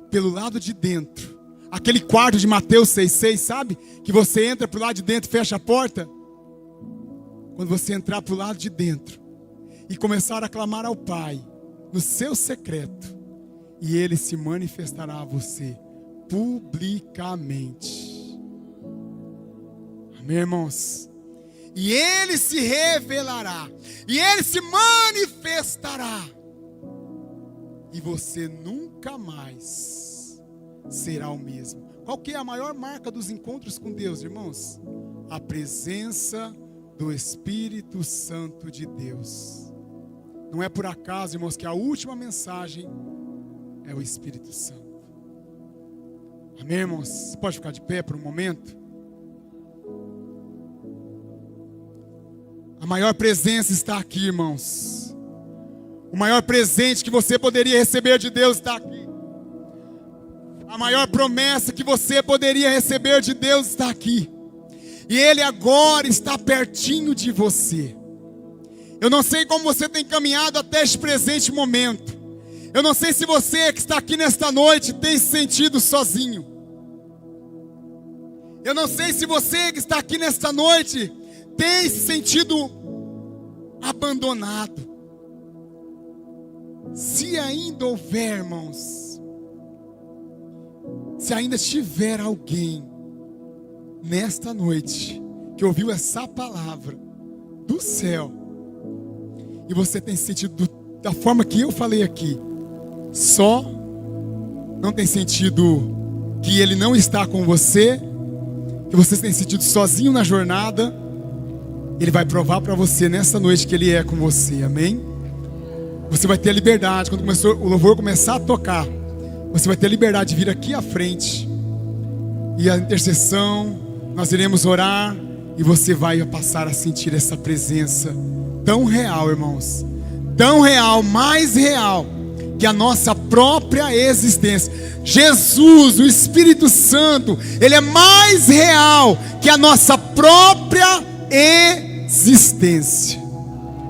[SPEAKER 2] pelo lado de dentro. Aquele quarto de Mateus 6,6, sabe? Que você entra pro lado de dentro e fecha a porta. Quando você entrar pro lado de dentro e começar a clamar ao Pai no seu secreto, e Ele se manifestará a você publicamente. Amém, irmãos? E Ele se revelará, e Ele se manifestará, e você nunca mais será o mesmo. Qual que é a maior marca dos encontros com Deus, irmãos? A presença do Espírito Santo de Deus. Não é por acaso, irmãos, que a última mensagem é o Espírito Santo. Amém, irmãos? Você pode ficar de pé por um momento? A maior presença está aqui, irmãos. O maior presente que você poderia receber de Deus está aqui. A maior promessa que você poderia receber de Deus está aqui. E Ele agora está pertinho de você. Eu não sei como você tem caminhado até este presente momento. Eu não sei se você que está aqui nesta noite tem se sentido sozinho. Eu não sei se você que está aqui nesta noite tem se sentido abandonado. Se ainda houver, irmãos, se ainda tiver alguém nesta noite que ouviu essa palavra do céu, e você tem sentido da forma que eu falei aqui, só não tem sentido que Ele não está com você, que você tem sentido sozinho na jornada, Ele vai provar para você nessa noite que Ele é com você, amém? Você vai ter a liberdade, quando o louvor começar a tocar, você vai ter a liberdade de vir aqui à frente, e a intercessão, nós iremos orar, e você vai passar a sentir essa presença tão real, irmãos, tão real, mais real que a nossa própria existência. Jesus, o Espírito Santo, Ele é mais real que a nossa própria existência,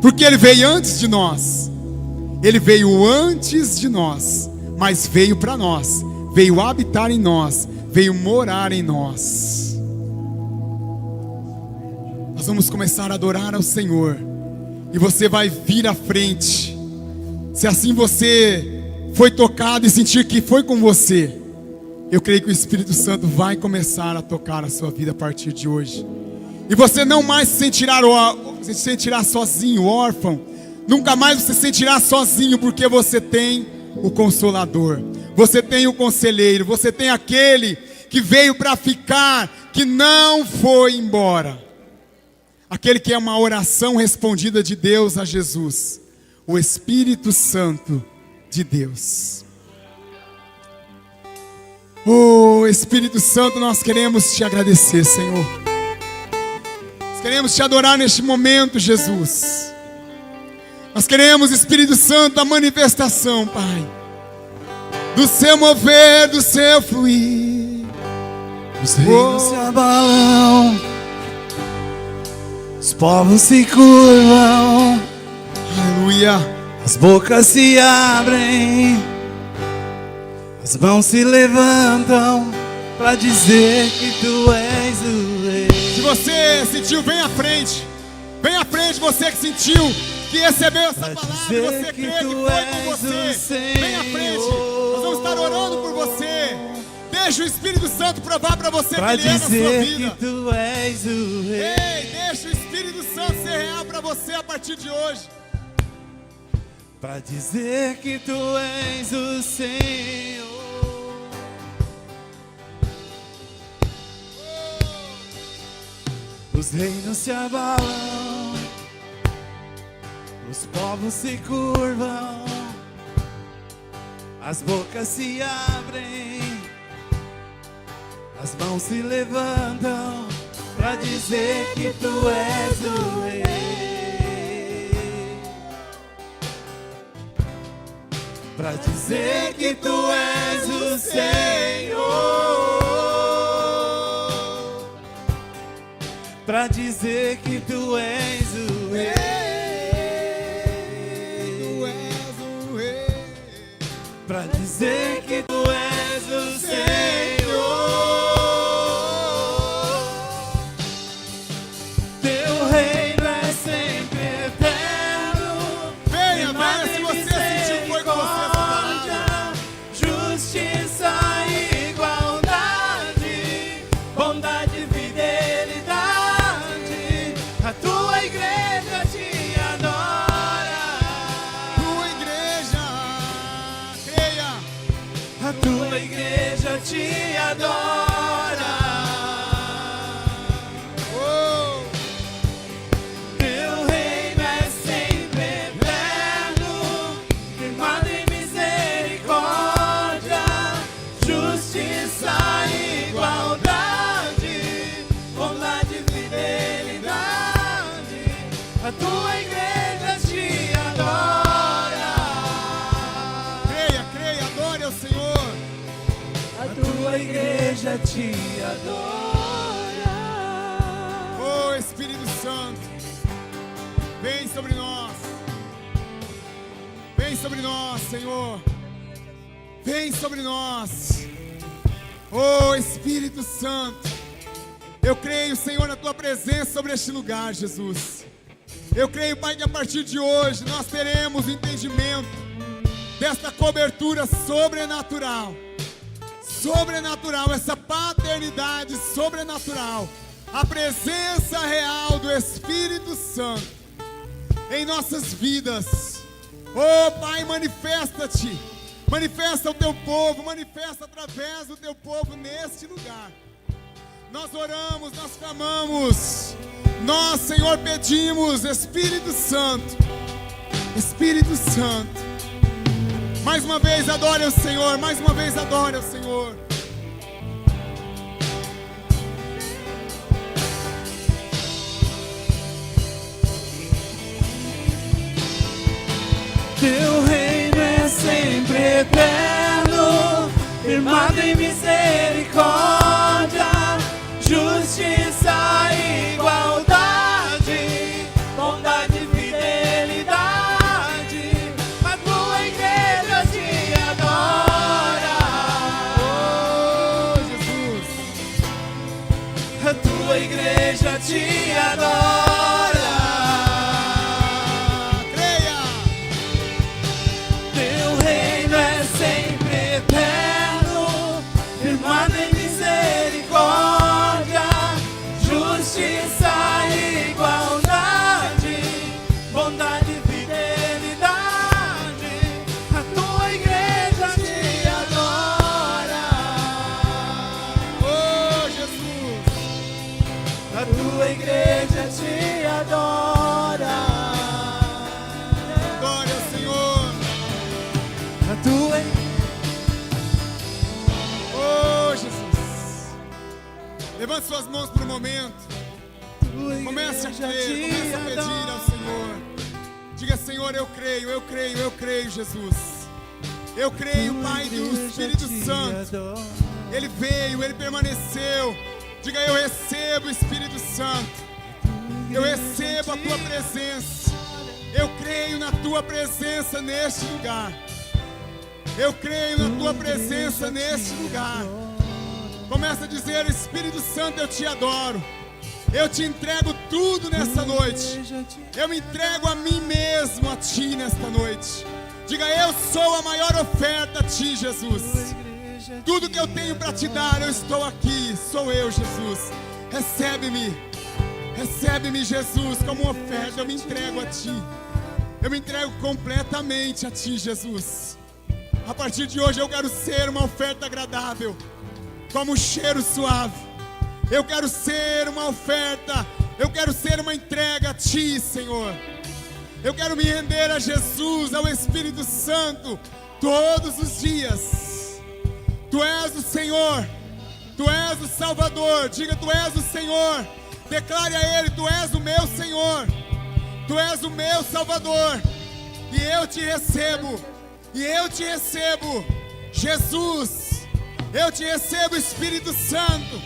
[SPEAKER 2] porque Ele veio antes de nós. Ele veio antes de nós, mas veio para nós, veio habitar em nós, veio morar em nós. Nós vamos começar a adorar ao Senhor, e você vai vir à frente. Se assim você foi tocado e sentir que foi com você, eu creio que o Espírito Santo vai começar a tocar a sua vida a partir de hoje. E você não mais se sentirá sozinho, órfão. Nunca mais você se sentirá sozinho, porque você tem o Consolador, você tem o Conselheiro, você tem aquele que veio para ficar, que não foi embora. Aquele que é uma oração respondida de Deus a Jesus, o Espírito Santo de Deus. Oh, Espírito Santo, nós queremos te agradecer, Senhor. Nós queremos te adorar neste momento, Jesus. Nós queremos, Espírito Santo, a manifestação, Pai, do seu mover, do seu fluir.
[SPEAKER 3] Os reinos se abalam, os povos se curvam,
[SPEAKER 2] Aleluia.
[SPEAKER 3] as bocas se abrem, as mãos se levantam para dizer que tu és o rei.
[SPEAKER 2] Se você sentiu, vem à frente. Vem à frente, você que sentiu, que recebeu essa palavra, e você crê que foi com você. Vem à frente, nós vamos estar orando por você. Deixa o Espírito Santo provar para você que Ele é na sua vida.
[SPEAKER 3] Que tu és o rei.
[SPEAKER 2] Ei, deixa o Espírito Santo ser real para você a partir de hoje.
[SPEAKER 3] pra dizer que tu és o Senhor. Os reinos se abalam, os povos se curvam, as bocas se abrem, as mãos se levantam pra dizer que tu és o Rei. Pra dizer que tu és o Senhor. Pra dizer que tu és o Rei.
[SPEAKER 2] Tu és o Rei.
[SPEAKER 3] Pra dizer que tu és o Senhor. Teu reino é sempre eterno.
[SPEAKER 2] Venha, venha, se você sentiu, foi com você essa palavra.
[SPEAKER 3] Justiça e igualdade, bondade e fidelidade. A tua igreja te adora.
[SPEAKER 2] Tua igreja, creia.
[SPEAKER 3] A tua igreja te adora.
[SPEAKER 2] Oh,
[SPEAKER 3] Teu reino é sempre eterno, firmado em misericórdia, justiça e igualdade, bondade e fidelidade. A tua igreja te adora.
[SPEAKER 2] creia, creia, adore ao Senhor.
[SPEAKER 3] A tua igreja te adora.
[SPEAKER 2] Oh, Espírito Santo, vem sobre nós. Vem sobre nós, Senhor. Vem sobre nós. Oh, Espírito Santo, eu creio, Senhor, na tua presença sobre este lugar, Jesus. Eu creio, Pai, que a partir de hoje nós teremos o entendimento desta cobertura sobrenatural. Sobrenatural, essa paternidade sobrenatural, a presença real do Espírito Santo em nossas vidas. Oh, Pai, manifesta-te, manifesta o teu povo, manifesta através do teu povo neste lugar. Nós oramos, nós clamamos, nós, Senhor, pedimos, Espírito Santo, Espírito Santo. Mais uma vez adore ao Senhor, mais uma vez adore ao Senhor.
[SPEAKER 3] Teu reino é sempre eterno, firmado em misericórdia, justiça e igualdade, bondade e fidelidade. A tua igreja te adora.
[SPEAKER 2] Oh, Jesus.
[SPEAKER 3] A tua igreja te adora.
[SPEAKER 2] Creia.
[SPEAKER 3] Teu reino é sempre eterno, firmado em misericórdia, justiça e igualdade, bondade e fidelidade. A tua igreja te adora.
[SPEAKER 2] Oh, Jesus.
[SPEAKER 3] A tua igreja te adora.
[SPEAKER 2] Adore ao Senhor.
[SPEAKER 3] A tua
[SPEAKER 2] Oh, Jesus. Levante suas mãos por um momento. Comece a crer, comece a pedir ao Senhor. Diga, Senhor, eu creio, eu creio, eu creio, Jesus. Eu creio, Pai do Espírito Santo. Ele veio, Ele permaneceu. Diga, eu recebo o Espírito Santo. Eu recebo a Tua presença. Eu creio na Tua presença neste lugar. Eu creio na Tua presença neste lugar. Começa a dizer, Espírito Santo, eu te adoro. Eu te entrego tudo nessa noite. Eu me entrego a mim mesmo, a Ti nesta noite. Diga, eu sou a maior oferta a Ti, Jesus. Tudo que eu tenho para Te dar, eu estou aqui. Sou eu, Jesus. Recebe-me. Recebe-me, Jesus, como oferta. Eu me entrego a Ti. Eu me entrego completamente a Ti, Jesus. A partir de hoje eu quero ser uma oferta agradável, como um cheiro suave. Eu quero ser uma oferta, eu quero ser uma entrega a Ti, Senhor. Eu quero me render a Jesus, ao Espírito Santo, todos os dias. Tu és o Senhor, Tu és o Salvador. Diga, Tu és o Senhor. Declare a Ele, Tu és o meu Senhor, Tu és o meu Salvador. E eu te recebo, e eu te recebo, Jesus. Eu te recebo, Espírito Santo.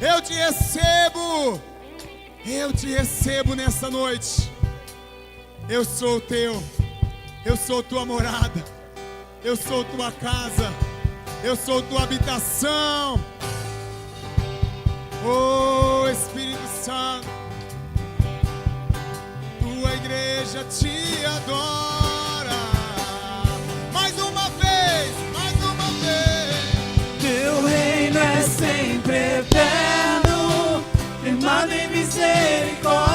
[SPEAKER 2] Eu te recebo. Eu te recebo nessa noite. Eu sou teu. Eu sou tua morada. Eu sou tua casa. Eu sou tua habitação. Oh, Espírito Santo, tua igreja te adora. Mais uma vez, mais uma vez.
[SPEAKER 3] Teu reino é sempre eterno, firmado em misericórdia.